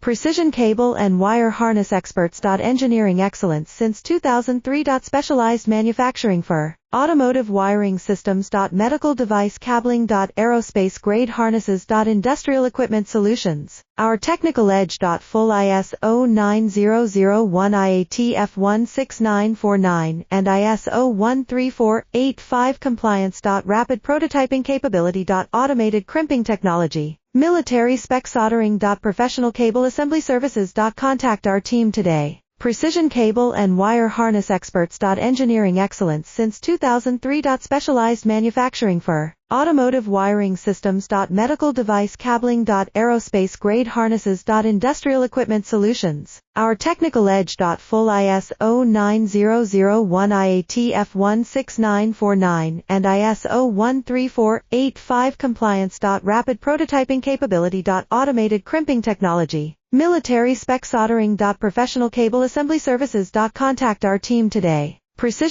Precision cable and wire harness experts. Engineering excellence since 2003. Specialized manufacturing for automotive wiring systems. Medical device cabling. Aerospace grade harnesses. Industrial equipment solutions. Our technical edge. Full ISO 9001-IATF16949 and ISO 13485 compliance. Rapid prototyping capability. Automated crimping technology. Military spec soldering. Professional cable assembly services. Contact our team today. Precision cable and wire harness experts. Engineering excellence since 2003. Specialized manufacturing for automotive wiring systems. Medical device cabling. Aerospace grade harnesses. Industrial equipment solutions. Our technical edge. Full ISO 9001-IATF16949 and ISO 13485 compliance. Rapid prototyping capability. Automated crimping technology. Military spec soldering. Professional cable assembly services. Contact our team today. Precision